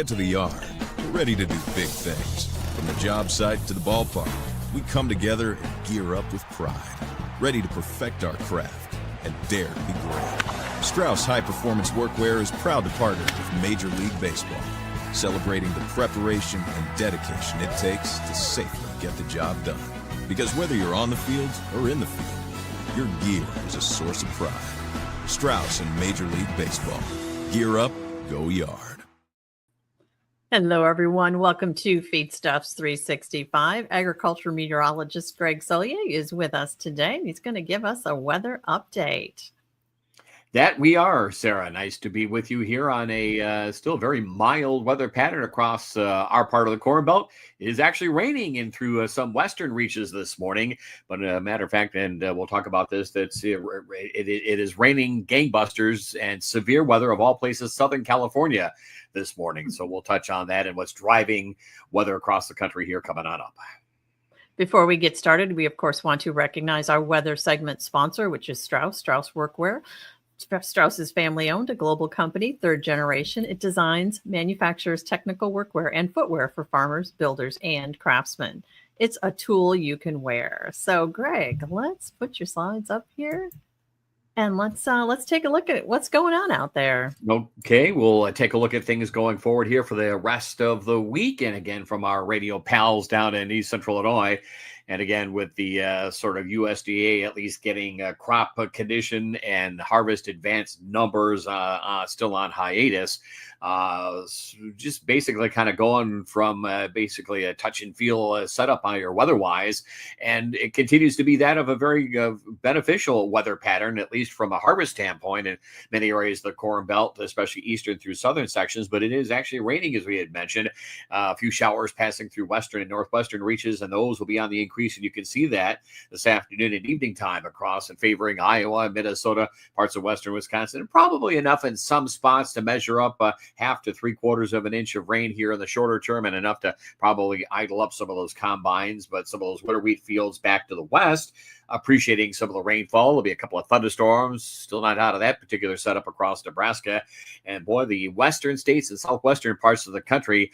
get to the yard, we're ready to do big things. From the job site to the ballpark, we come together and gear up with pride, ready to perfect our craft and dare to be great. Strauss High Performance Workwear is proud to partner with Major League Baseball, celebrating the preparation and dedication it takes to safely get the job done. Because whether you're on the field or in the field, your gear is a source of pride. Strauss and Major League Baseball. Gear up, go yard. Hello, everyone. Welcome to Feedstuffs 365. Agriculture meteorologist Greg Soulje is with us today. He's going to give us a weather update. That we are, Sarah. Nice to be with you here on a still very mild weather pattern across our part of the Corn Belt. It is actually raining in through some western reaches this morning. But a matter of fact, and we'll talk about this, it is raining gangbusters and severe weather of all places, Southern California this morning. So we'll touch on that and what's driving weather across the country here coming on up. Before we get started, we, of course, want to recognize our weather segment sponsor, which is Strauss Workwear. Strauss is family-owned, a global company, third generation. It designs, manufactures technical workwear and footwear for farmers, builders, and craftsmen. It's a tool you can wear. So, Greg, let's put your slides up here, and let's take a look at what's going on out there. Okay, we'll take a look at things going forward here for the rest of the week, and again from our radio pals down in East Central Illinois. And again, with the sort of USDA at least getting crop condition and harvest advanced numbers still on hiatus, just basically kind of going from basically a touch and feel setup on your weather-wise. And it continues to be that of a very beneficial weather pattern, at least from a harvest standpoint in many areas of the Corn Belt, especially eastern through southern sections. But it is actually raining, as we had mentioned. A few showers passing through western and northwestern reaches, and those will be on the increase. And you can see that this afternoon and evening time across and favoring Iowa, Minnesota, parts of western Wisconsin, and probably enough in some spots to measure up half to 3/4 of an inch of rain here in the shorter term, and enough to probably idle up some of those combines. But some of those winter wheat fields back to the west, appreciating some of the rainfall. There'll be a couple of thunderstorms, still not out of that particular setup across Nebraska. And boy, the western states and southwestern parts of the country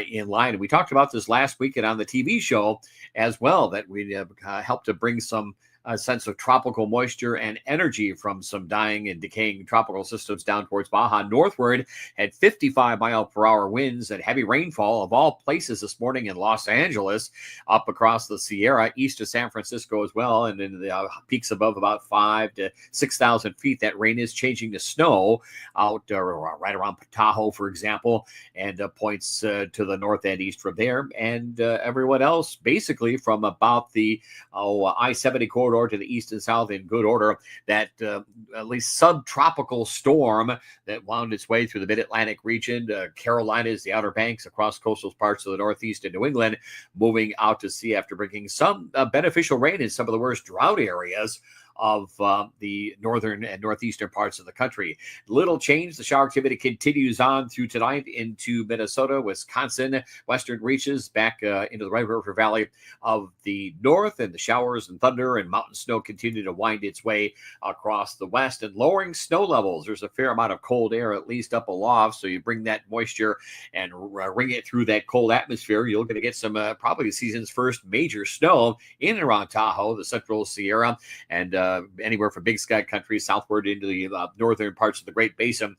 in line. We talked about this last week and on the TV show as well, that we helped to bring some sense of tropical moisture and energy from some dying and decaying tropical systems down towards Baja northward. Had 55-mile-per-hour winds and heavy rainfall of all places this morning in Los Angeles, up across the Sierra, east of San Francisco as well, and in the peaks above about 5,000 to 6,000 feet. That rain is changing to snow out right around Tahoe, for example, and points to the north and east from there. And everyone else, basically from about the I-70 corridor to the east and south in good order. That at least subtropical storm that wound its way through the mid-Atlantic region, Carolinas, the Outer Banks, across coastal parts of the Northeast and New England, moving out to sea after bringing some beneficial rain in some of the worst drought areas of the northern and northeastern parts of the country. Little change. The shower activity continues on through tonight into Minnesota, Wisconsin, western reaches back into the Red River Valley of the north, and the showers and thunder and mountain snow continue to wind its way across the west and lowering snow levels. There's a fair amount of cold air, at least up aloft, so you bring that moisture and ring it through that cold atmosphere. You're going to get some probably the season's first major snow in and around Tahoe, the central Sierra, and anywhere from Big Sky country southward into the northern parts of the Great Basin,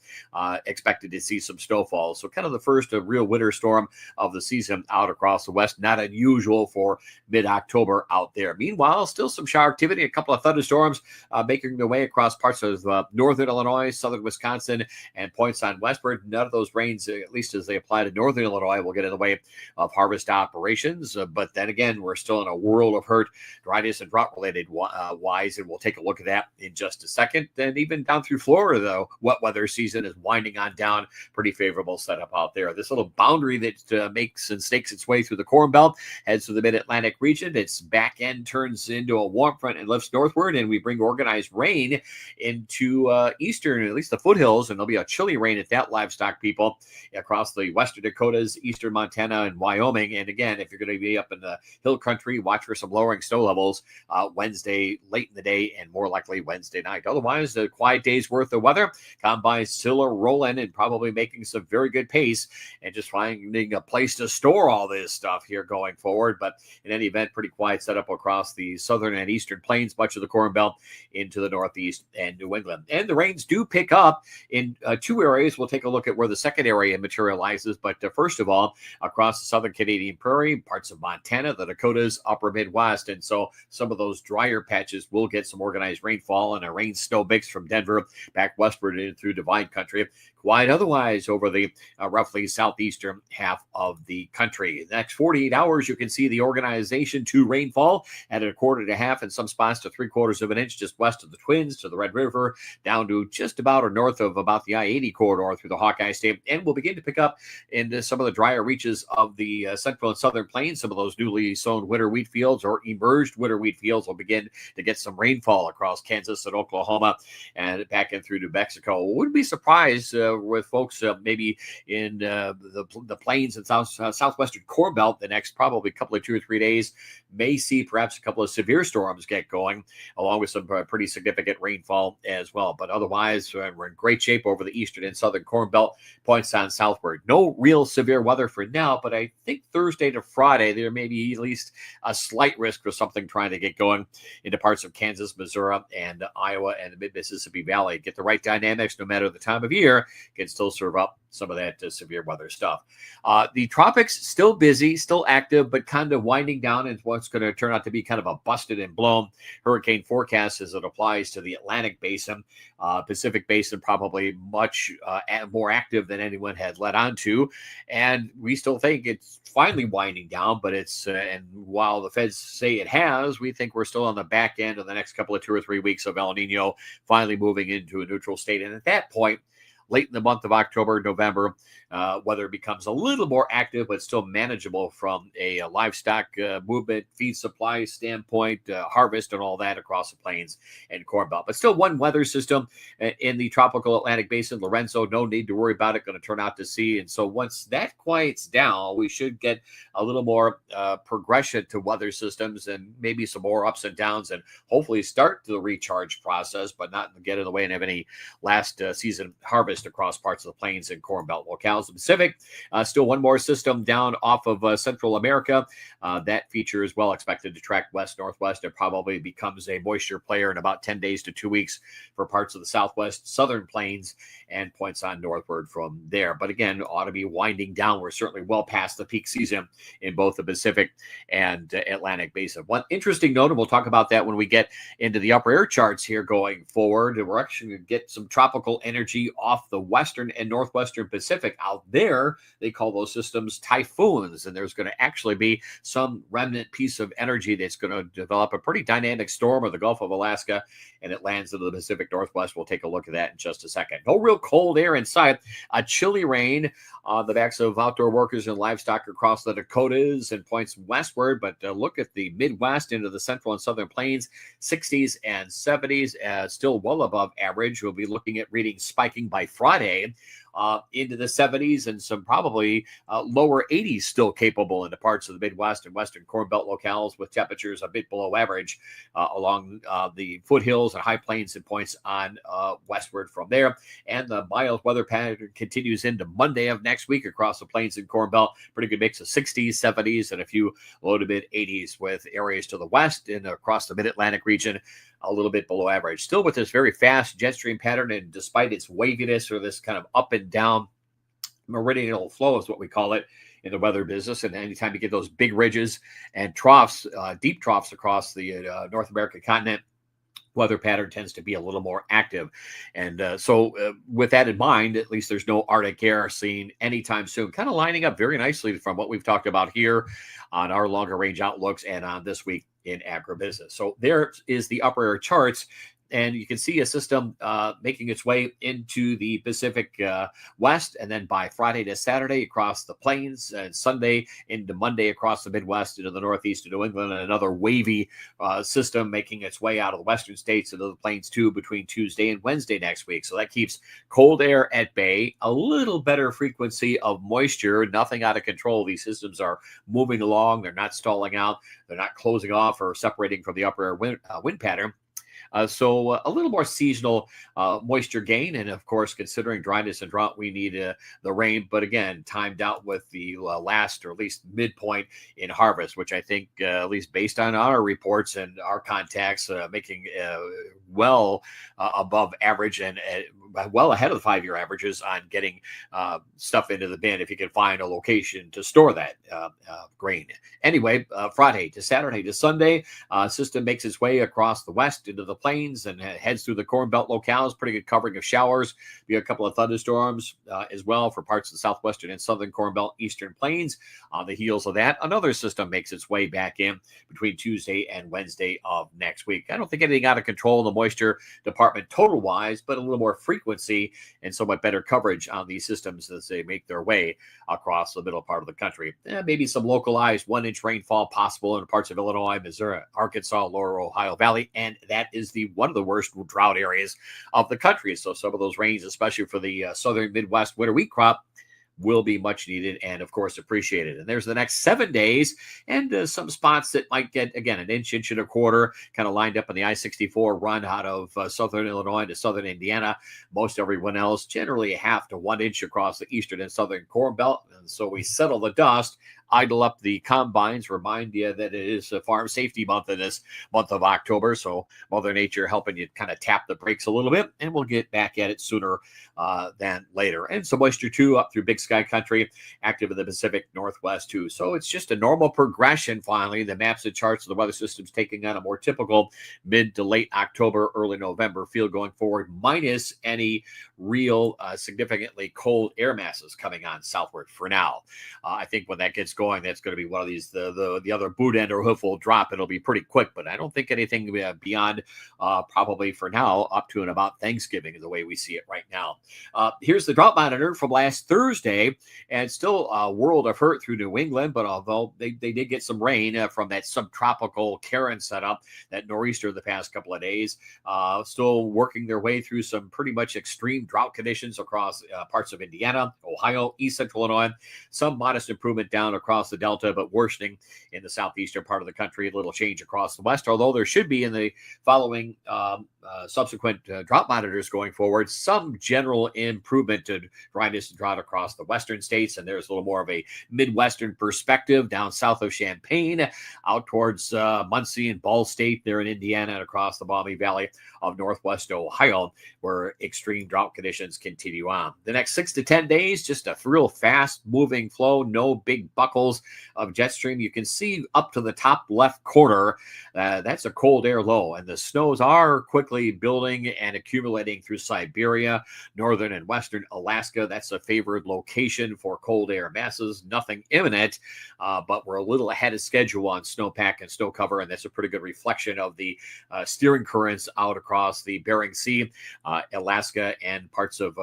expected to see some snowfall. So kind of the first real winter storm of the season out across the west. Not unusual for mid-October out there. Meanwhile, still some shower activity, a couple of thunderstorms making their way across parts of northern Illinois, southern Wisconsin, and points on westward. None of those rains, at least as they apply to northern Illinois, will get in the way of harvest operations. But then again, we're still in a world of hurt, dryness, and drought-related wise, and we'll take a look at that in just a second. And even down through Florida, though, wet weather season is winding on down. Pretty favorable setup out there. This little boundary that makes and stakes its way through the Corn Belt heads to the mid-Atlantic region. Its back end turns into a warm front and lifts northward, and we bring organized rain into eastern, at least the foothills, and there'll be a chilly rain at that, livestock people, across the western Dakotas, eastern Montana, and Wyoming. And again, if you're going to be up in the hill country, watch for some lowering snow levels Wednesday late in the day Tuesday and more likely Wednesday night. Otherwise, a quiet day's worth of weather. Combines still are rolling and probably making some very good pace and just finding a place to store all this stuff here going forward. But in any event, pretty quiet setup across the southern and eastern plains, much of the Corn Belt into the Northeast and New England. And the rains do pick up in two areas. We'll take a look at where the second area materializes. But first of all, across the southern Canadian prairie, parts of Montana, the Dakotas, upper Midwest. And so some of those drier patches will get some organized rainfall and a rain snow mix from Denver back westward in through Divine Country. Quiet otherwise over the roughly southeastern half of the country. The next 48 hours, you can see the organization to rainfall at 1/4 to 1/2 in some spots to 3/4 of an inch just west of the Twins to the Red River, down to just about or north of about the I-80 corridor through the Hawkeye State, and will begin to pick up into some of the drier reaches of the central and southern plains. Some of those newly sown winter wheat fields or emerged winter wheat fields will begin to get some rainfall across Kansas and Oklahoma and back in through New Mexico. Wouldn't be surprised with folks maybe in the plains and southwestern Corn Belt the next probably couple of 2 or 3 days may see perhaps a couple of severe storms get going, along with some pretty significant rainfall as well. But otherwise, we're in great shape over the eastern and southern Corn Belt, points on southward. No real severe weather for now, but I think Thursday to Friday, there may be at least a slight risk for something trying to get going into parts of Kansas, Missouri, and Iowa and the mid-Mississippi Valley. Get the right dynamics no matter the time of year, can still serve up some of that severe weather stuff. The tropics still busy, still active, but kind of winding down into what's going to turn out to be kind of a busted and blown hurricane forecast as it applies to the Atlantic Basin. Pacific Basin probably much more active than anyone had let on to. And we still think it's finally winding down, but it's, and while the feds say it has, we think we're still on the back end of the next couple of 2 or 3 weeks of El Nino finally moving into a neutral state. And at that point, late in the month of October, November, weather becomes a little more active, but still manageable from a livestock movement, feed supply standpoint, harvest and all that across the plains and Corn Belt. But still one weather system in the tropical Atlantic Basin, Lorenzo, no need to worry about it, going to turn out to sea. And so once that quiets down, we should get a little more progression to weather systems and maybe some more ups and downs and hopefully start the recharge process, but not get in the way and have any last season harvest across parts of the plains and Corn Belt locales. The Pacific, still one more system down off of Central America. That feature is well expected to track west-northwest. It probably becomes a moisture player in about 10 days to 2 weeks for parts of the southwest, southern plains, and points on northward from there. But again, ought to be winding down. We're certainly well past the peak season in both the Pacific and Atlantic Basin. One interesting note, and we'll talk about that when we get into the upper air charts here going forward. We're actually going to get some tropical energy off the western and northwestern Pacific. Out there, they call those systems typhoons, and there's going to actually be some remnant piece of energy that's going to develop a pretty dynamic storm of the Gulf of Alaska, and it lands into the Pacific Northwest. We'll take a look at that in just a second. No real cold air in sight. A chilly rain on the backs of outdoor workers and livestock across the Dakotas and points westward, but look at the Midwest into the central and southern plains, 60s and 70s, still well above average. We'll be looking at readings spiking by Friday into the 70s and some probably lower 80s still capable into parts of the Midwest and Western Corn Belt locales with temperatures a bit below average along the foothills and high plains and points on westward from there. And the mild weather pattern continues into Monday of next week across the plains and Corn Belt. Pretty good mix of 60s, 70s, and a few low to mid 80s with areas to the west and across the mid-Atlantic region a little bit below average. Still with this very fast jet stream pattern, and despite its waviness or this kind of up and down meridional flow is what we call it in the weather business. And anytime you get those big ridges and troughs, deep troughs across the North American continent, weather pattern tends to be a little more active. And so with that in mind, at least there's no Arctic air seen anytime soon, kind of lining up very nicely from what we've talked about here on our longer range outlooks and on this week in agribusiness. So there is the upper air charts. And you can see a system making its way into the Pacific West, and then by Friday to Saturday across the plains, and Sunday into Monday across the Midwest into the Northeast of New England, and another wavy system making its way out of the western states into the plains too between Tuesday and Wednesday next week. So that keeps cold air at bay, a little better frequency of moisture, nothing out of control. These systems are moving along. They're not stalling out. They're not closing off or separating from the upper air wind pattern. So a little more seasonal moisture gain. And of course, considering dryness and drought, we need the rain. But again, timed out with the last or at least midpoint in harvest, which I think, at least based on our reports and our contacts, making well above average and well ahead of the 5-year averages on getting stuff into the bin if you can find a location to store that grain. Anyway, Friday to Saturday to Sunday, system makes its way across the west into the plains and heads through the Corn Belt locales. Pretty good covering of showers. Be a couple of thunderstorms as well for parts of the southwestern and southern Corn Belt, eastern plains. On the heels of that, another system makes its way back in between Tuesday and Wednesday of next week. I don't think anything out of control in the moisture department total wise, but a little more frequency and somewhat better coverage on these systems as they make their way across the middle part of the country. Maybe some localized 1-inch rainfall possible in parts of Illinois, Missouri, Arkansas, lower Ohio Valley, and that is one of the worst drought areas of the country. So some of those rains, especially for the southern Midwest winter wheat crop, will be much needed and, of course, appreciated. And there's the next 7 days and some spots that might get, again, an inch and a quarter, kind of lined up on the I-64 run out of southern Illinois to southern Indiana. Most everyone else, generally a half to 1 inch across the eastern and southern Corn Belt. And so we settle the dust, idle up the combines, remind you that it is a farm safety month in this month of October. So Mother Nature helping you kind of tap the brakes a little bit, and we'll get back at it sooner than later. And some moisture too up through Big Sky Country, active in the Pacific Northwest too. So it's just a normal progression. Finally, the maps and charts of the weather systems taking on a more typical mid to late October, early November feel going forward, minus any real significantly cold air masses coming on southward for now. I think when that gets going, that's going to be one of these, the other boot end or hoof will drop. It'll be pretty quick, but I don't think anything beyond probably for now up to and about Thanksgiving is the way we see it right now. Here's the drought monitor from last Thursday, and still a world of hurt through New England, but although they did get some rain from that subtropical Karen setup, that nor'easter the past couple of days, still working their way through some pretty much extreme drought conditions across parts of Indiana, Ohio, East Central Illinois, some modest improvement down across the Delta, but worsening in the southeastern part of the country, a little change across the west, although there should be in the following subsequent drought monitors going forward, some general improvement to dryness and drought across the western states. And there's a little more of a Midwestern perspective down south of Champaign, out towards Muncie and Ball State there in Indiana, and across the Maumee Valley of Northwest Ohio, where extreme drought conditions continue on. The next 6 to 10 days, just a real fast moving flow, no big buckles of jet stream. You can see up to the top left corner, that's a cold air low, and the snows are quickly building and accumulating through Siberia, northern and western Alaska. That's a favored location for cold air masses. Nothing imminent, but we're a little ahead of schedule on snowpack and snow cover, and that's a pretty good reflection of the steering currents out across the Bering Sea, Alaska, and parts of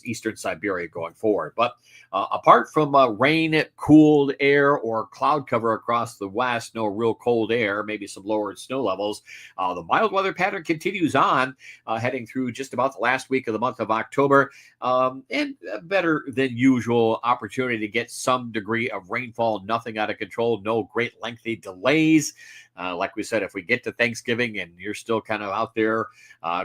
eastern Siberia going forward. But apart from rain, cooled air, or cloud cover across the west, no real cold air, maybe some lowered snow levels. The mild weather pattern continues on, heading through just about the last week of the month of October, and better than usual opportunity to get some degree of rainfall, nothing out of control, no great lengthy delays. Like we said, if we get to Thanksgiving and you're still kind of out there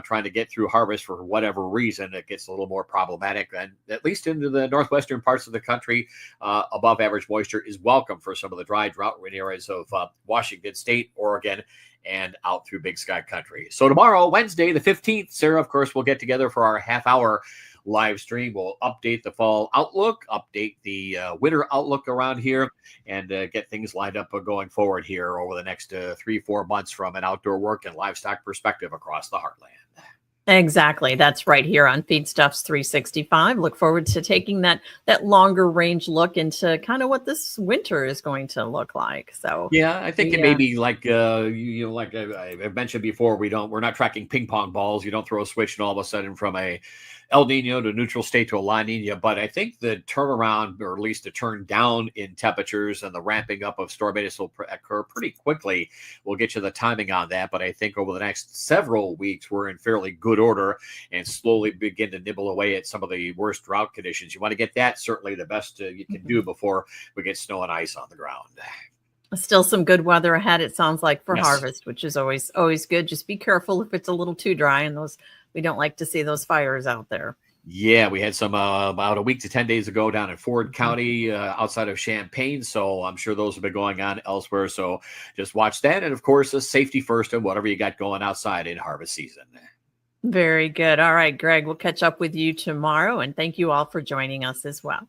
trying to get through harvest for whatever reason, it gets a little more problematic. And at least into the northwestern parts of the country, above average moisture is welcome for some of the dry drought areas of Washington State, Oregon, and out through Big Sky Country. So tomorrow, Wednesday, the 15th, Sarah, of course, we'll get together for our half-hour live stream. We'll update the fall outlook, update the winter outlook around here, and get things lined up going forward here over the next 3-4 months from an outdoor work and livestock perspective across the heartland. Exactly. That's right here on Feedstuffs 365. Look forward to taking that longer range look into kind of what this winter is going to look like. So yeah, I think it may be like like I've mentioned before, we're not tracking ping pong balls. You don't throw a switch and all of a sudden from a El Nino to neutral state to a La Nina, but I think the turnaround, or at least the turn down in temperatures and the ramping up of storminess will occur pretty quickly. We'll get you the timing on that, but I think over the next several weeks, we're in fairly good order and slowly begin to nibble away at some of the worst drought conditions. You want to get that certainly the best you can do before we get snow and ice on the ground. Still some good weather ahead, it sounds like, for Yes. harvest, which is always good. Just be careful if it's a little too dry, and we don't like to see those fires out there. Yeah, we had some about a week to 10 days ago down in Ford Mhm. County outside of Champaign. So I'm sure those have been going on elsewhere. So just watch that. And of course, safety first and whatever you got going outside in harvest season. Very good. All right, Greg, we'll catch up with you tomorrow, and thank you all for joining us as well.